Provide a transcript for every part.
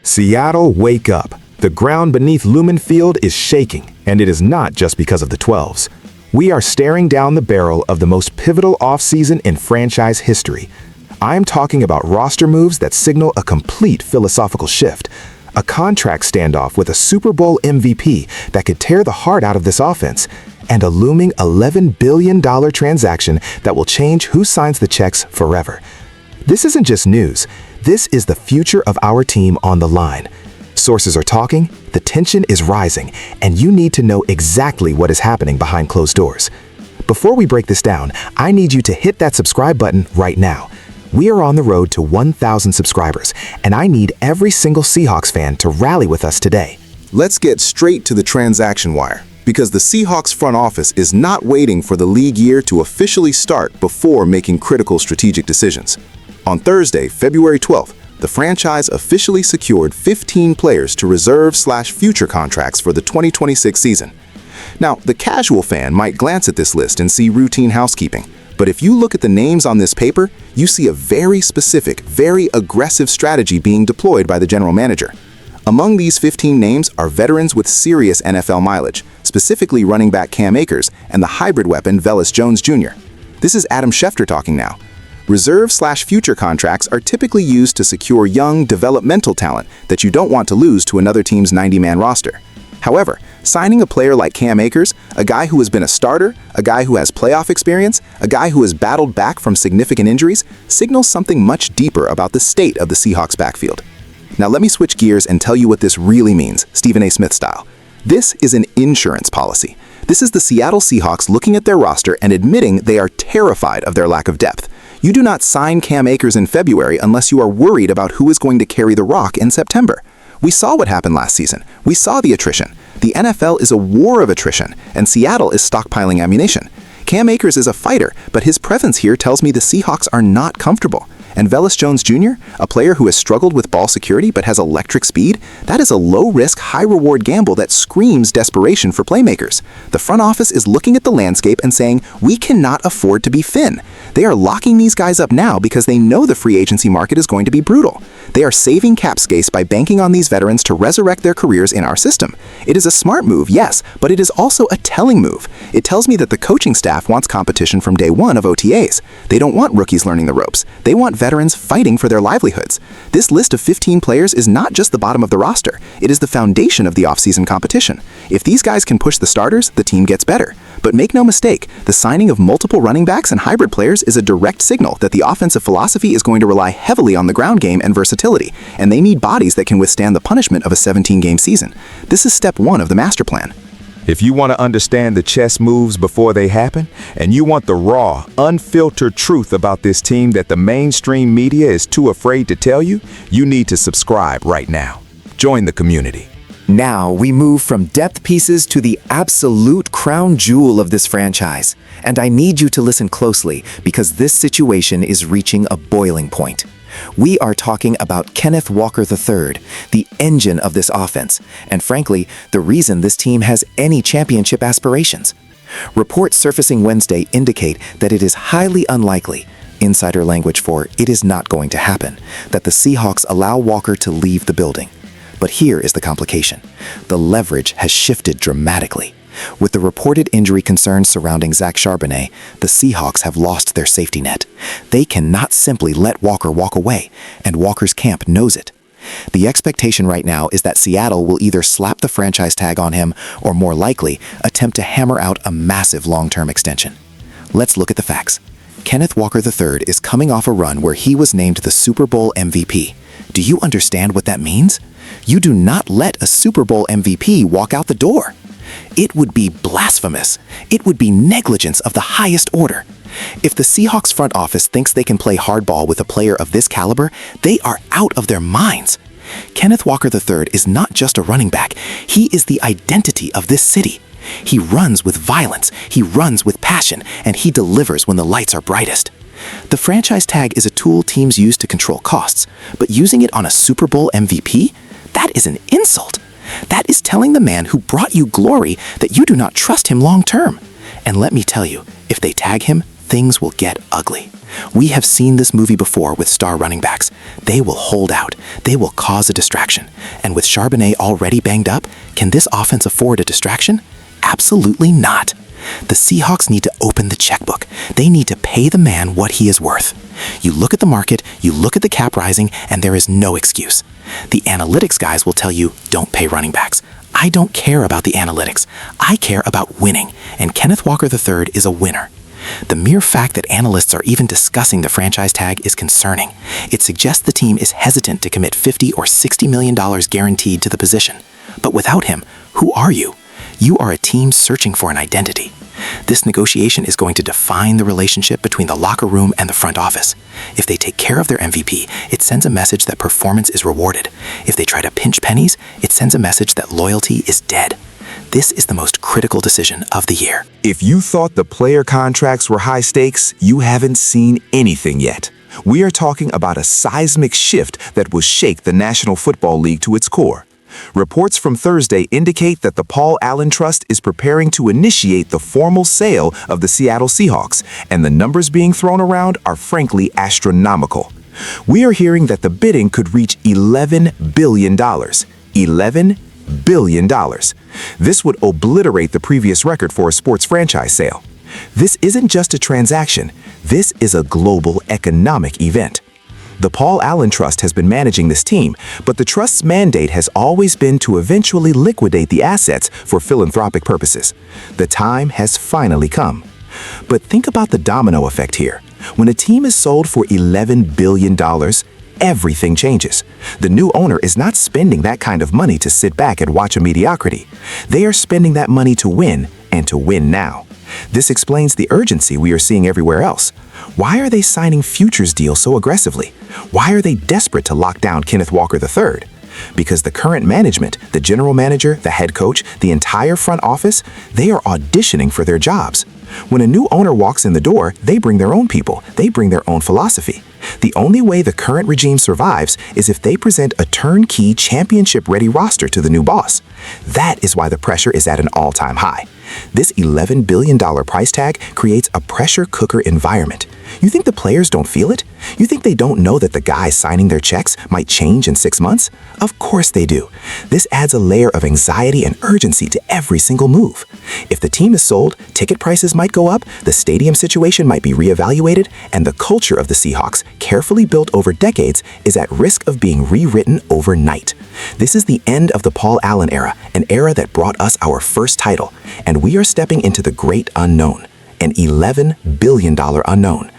Seattle, wake up. The ground beneath Lumen Field is shaking, and it is not just because of the 12s. We are staring down the barrel of the most pivotal offseason in franchise history. I'm talking about roster moves that signal a complete philosophical shift, a contract standoff with a Super Bowl MVP that could tear the heart out of this offense, and a looming $11 billion transaction that will change who signs the checks forever. This isn't just news. This is the future of our team on the line. Sources are talking, the tension is rising, and you need to know exactly what is happening behind closed doors. Before we break this down, I need you to hit that subscribe button right now. We are on the road to 1,000 subscribers, and I need every single Seahawks fan to rally with us today. Let's get straight to the transaction wire, because the Seahawks front office is not waiting for the league year to officially start before making critical strategic decisions. On Thursday, February 12th, the franchise officially secured 15 players to reserve/future contracts for the 2026 season. Now, the casual fan might glance at this list and see routine housekeeping, but if you look at the names on this paper, you see a very specific, very aggressive strategy being deployed by the general manager. Among these 15 names are veterans with serious NFL mileage, specifically running back Cam Akers and the hybrid weapon Velus Jones Jr. This is Adam Schefter talking now. Reserve/future contracts are typically used to secure young, developmental talent that you don't want to lose to another team's 90-man roster. However, signing a player like Cam Akers, a guy who has been a starter, a guy who has playoff experience, a guy who has battled back from significant injuries, signals something much deeper about the state of the Seahawks backfield. Now let me switch gears and tell you what this really means, Stephen A. Smith style. This is an insurance policy. This is the Seattle Seahawks looking at their roster and admitting they are terrified of their lack of depth. You do not sign Cam Akers in February unless you are worried about who is going to carry the rock in September. We saw what happened last season. We saw the attrition. The NFL is a war of attrition, and Seattle is stockpiling ammunition. Cam Akers is a fighter, but his presence here tells me the Seahawks are not comfortable. And Velus Jones Jr., a player who has struggled with ball security but has electric speed, that is a low-risk, high-reward gamble that screams desperation for playmakers. The front office is looking at the landscape and saying, we cannot afford to be thin. They are locking these guys up now because they know the free agency market is going to be brutal. They are saving cap space by banking on these veterans to resurrect their careers in our system. It is a smart move, yes, but it is also a telling move. It tells me that the coaching staff wants competition from day one of OTAs. They don't want rookies learning the ropes. They want veterans fighting for their livelihoods. This list of 15 players is not just the bottom of the roster. It is the foundation of the offseason competition. If these guys can push the starters, the team gets better. But make no mistake, the signing of multiple running backs and hybrid players is a direct signal that the offensive philosophy is going to rely heavily on the ground game and versatility, and they need bodies that can withstand the punishment of a 17-game season. This is step one of the master plan. If you want to understand the chess moves before they happen, and you want the raw, unfiltered truth about this team that the mainstream media is too afraid to tell you, you need to subscribe right now. Join the community. Now we move from depth pieces to the absolute crown jewel of this franchise. And I need you to listen closely because this situation is reaching a boiling point. We are talking about Kenneth Walker III, the engine of this offense, and frankly, the reason this team has any championship aspirations. Reports surfacing Wednesday indicate that it is highly unlikely, insider language for it is not going to happen, that the Seahawks allow Walker to leave the building. But here is the complication. The leverage has shifted dramatically. With the reported injury concerns surrounding Zach Charbonnet, the Seahawks have lost their safety net. They cannot simply let Walker walk away, and Walker's camp knows it. The expectation right now is that Seattle will either slap the franchise tag on him or, more likely, attempt to hammer out a massive long-term extension. Let's look at the facts. Kenneth Walker III is coming off a run where he was named the Super Bowl MVP. Do you understand what that means? You do not let a Super Bowl MVP walk out the door. It would be blasphemous. It would be negligence of the highest order. If the Seahawks front office thinks they can play hardball with a player of this caliber, they are out of their minds. Kenneth Walker III is not just a running back. He is the identity of this city. He runs with violence, he runs with passion, and he delivers when the lights are brightest. The franchise tag is a tool teams use to control costs, but using it on a Super Bowl MVP? That is an insult. That is telling the man who brought you glory that you do not trust him long term. And let me tell you, if they tag him, things will get ugly. We have seen this movie before with star running backs. They will hold out. They will cause a distraction. And with Charbonnet already banged up, can this offense afford a distraction? Absolutely not. The Seahawks need to open the checkbook. They need to pay the man what he is worth. You look at the market, you look at the cap rising, and there is no excuse. The analytics guys will tell you, don't pay running backs. I don't care about the analytics. I care about winning, and Kenneth Walker III is a winner. The mere fact that analysts are even discussing the franchise tag is concerning. It suggests the team is hesitant to commit $50 or $60 million guaranteed to the position. But without him, who are you? You are a team searching for an identity. This negotiation is going to define the relationship between the locker room and the front office. If they take care of their MVP, it sends a message that performance is rewarded. If they try to pinch pennies, it sends a message that loyalty is dead. This is the most critical decision of the year. If you thought the player contracts were high stakes, you haven't seen anything yet. We are talking about a seismic shift that will shake the National Football League to its core. Reports from Thursday indicate that the Paul Allen Trust is preparing to initiate the formal sale of the Seattle Seahawks, and the numbers being thrown around are frankly astronomical. We are hearing that the bidding could reach $11 billion. $11 billion. This would obliterate the previous record for a sports franchise sale. This isn't just a transaction. This is a global economic event. The Paul Allen Trust has been managing this team, but the trust's mandate has always been to eventually liquidate the assets for philanthropic purposes. The time has finally come. But think about the domino effect here. When a team is sold for $11 billion, everything changes. The new owner is not spending that kind of money to sit back and watch a mediocrity. They are spending that money to win, and to win now. This explains the urgency we are seeing everywhere else. Why are they signing futures deals so aggressively? Why are they desperate to lock down Kenneth Walker III? Because the current management, the general manager, the head coach, the entire front office, they are auditioning for their jobs. When a new owner walks in the door, they bring their own people. They bring their own philosophy. The only way the current regime survives is if they present a turnkey, championship-ready roster to the new boss. That is why the pressure is at an all-time high. This $11 billion price tag creates a pressure cooker environment. You think the players don't feel it? You think they don't know that the guys signing their checks might change in 6 months? Of course they do. This adds a layer of anxiety and urgency to every single move. If the team is sold, ticket prices might go up, the stadium situation might be reevaluated, and the culture of the Seahawks, carefully built over decades, is at risk of being rewritten overnight. This is the end of the Paul Allen era, an era that brought us our first title, and we are stepping into the great unknown, an $11 billion unknown.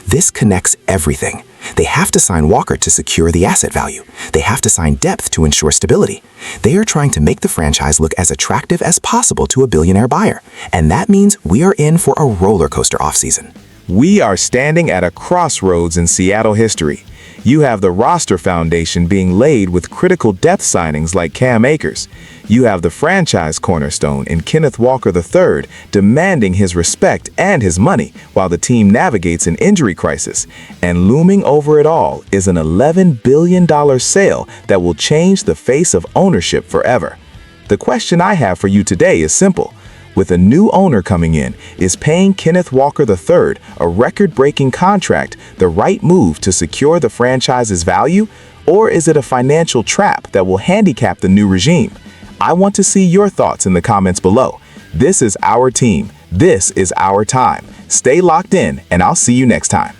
This connects everything. They have to sign Walker to secure the asset value. They have to sign depth to ensure stability. They are trying to make the franchise look as attractive as possible to a billionaire buyer. And that means we are in for a roller coaster offseason. We are standing at a crossroads in Seattle history. You have the roster foundation being laid with critical depth signings like Cam Akers. You have the franchise cornerstone in Kenneth Walker III demanding his respect and his money while the team navigates an injury crisis. And looming over it all is an $11 billion sale that will change the face of ownership forever. The question I have for you today is simple. With a new owner coming in, is paying Kenneth Walker III a record-breaking contract the right move to secure the franchise's value, or is it a financial trap that will handicap the new regime? I want to see your thoughts in the comments below. This is our team. This is our time. Stay locked in, and I'll see you next time.